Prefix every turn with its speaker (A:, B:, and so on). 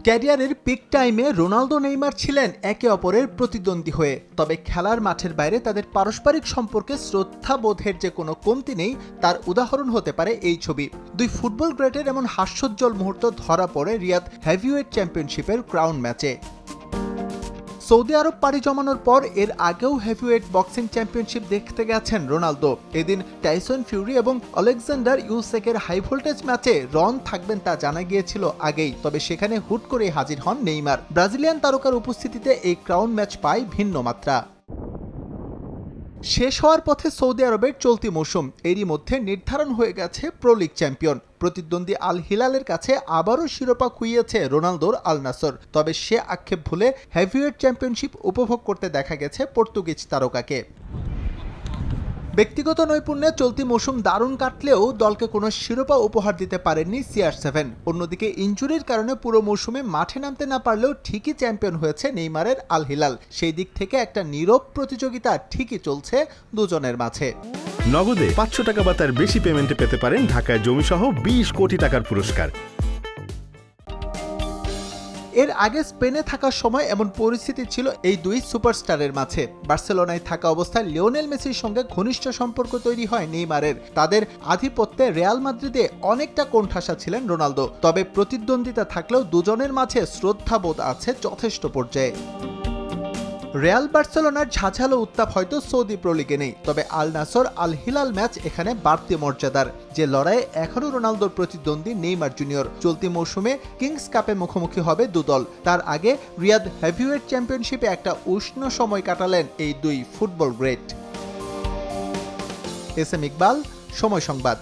A: ক্যারিয়ারের পিক টাইমে Ronaldo Neymar ছিলেন একে অপরের প্রতিদ্বন্দ্বী হয়ে, তবে খেলার মাঠের বাইরে তাদের পারস্পরিক সম্পর্কে শ্রদ্ধাবোধের যে কোনো কমতি নেই তার উদাহরণ হতে পারে এই ছবি। দুই ফুটবল গ্রেটের এমন হাস্যোজ্জ্বল মুহূর্ত ধরা পড়ে রিয়াদ হেভিওয়েট চ্যাম্পিয়নশিপের ক্রাউন ম্যাচে। সৌদি আরব পাড়ি জমানোর পর এর আগেও হেভিওয়েট বক্সিং চ্যাম্পিয়নশিপ দেখতে গেছেন রোনালদো। এদিন টাইসন ফিউরি এবং অলেকজান্ডার ইউসেকের হাই ভোল্টেজ ম্যাচে রন থাকবেন তা জানা গিয়েছিল আগেই, তবে সেখানে হুট করে হাজির হন নেইমার। ব্রাজিলিয়ান তারকার উপস্থিতিতে এই ক্রাউন ম্যাচ পায় ভিন্ন মাত্রা। শেষ হওয়ার পথে সৌদি আরবের চলতি মৌসুম, এরই মধ্যে নির্ধারণ হয়ে গেছে প্রো লিগ চ্যাম্পিয়ন। প্রতিদ্বন্দ্বী আল হিলালের কাছে আবারও শিরোপা খুইয়েছে রোনালদোর আল নাসর, তবে সে আক্ষেপ ভুলে হেভিওয়েট চ্যাম্পিয়নশিপ উপভোগ করতে দেখা গেছে পর্তুগিজ তারকাকে। ব্যক্তিগত নৈপুণ্যে চলতি মৌসুম দারুণ কাটলেও দলকে কোনো শিরোপা উপহার দিতে পারেননি CR7। অন্যদিকে ইনজুরির কারণে পুরো মৌসুমে মাঠে নামতে না পারলেও ঠিকই চ্যাম্পিয়ন হয়েছে নেইমারের আল হিলাল। সেই দিক থেকে একটা নীরব প্রতিযোগিতা ঠিকই চলছে দুজনের মাঝে।
B: নগদে 500 টাকা বা তার বেশি পেমেন্টে পেতে পারেন ঢাকায় জমিসহ 20 কোটি টাকার পুরস্কার।
A: এর আগে স্পেনে থাকার সময় এমন পরিস্থিতি ছিল এই দুই সুপারস্টারের মাঝে। বার্সেলোনায় থাকা অবস্থায় লিওনেল মেসির সঙ্গে ঘনিষ্ঠ সম্পর্ক তৈরি হয় নেইমারের। তাদের আধিপত্যে রিয়াল মাদ্রিদে অনেকটা কোণঠাসা ছিলেন রোনালদো, তবে প্রতিদ্বন্দ্বিতা থাকলেও দুজনের মাঝে শ্রদ্ধাবোধ আছে যথেষ্ট পর্যায়ে। রিয়াল বার্সেলোনার ঝাঁঝালো উত্তাপ হয়তো সৌদি প্রো লিগে নেই, তবে আল নাসর আল হিলাল ম্যাচ এখানে বাড়তি মর্যাদার। যে লড়াইয়ে এখনও রোনালদোর প্রতিদ্বন্দ্বী নেইমার জুনিয়র। চলতি মৌসুমে কিংস কাপে মুখোমুখি হবে দুদল। তার আগে রিয়াদ হেভিওয়েট চ্যাম্পিয়নশিপে একটা উষ্ণ সময় কাটালেন এই দুই ফুটবল গ্রেট। SM ইকবাল, সময় সংবাদ।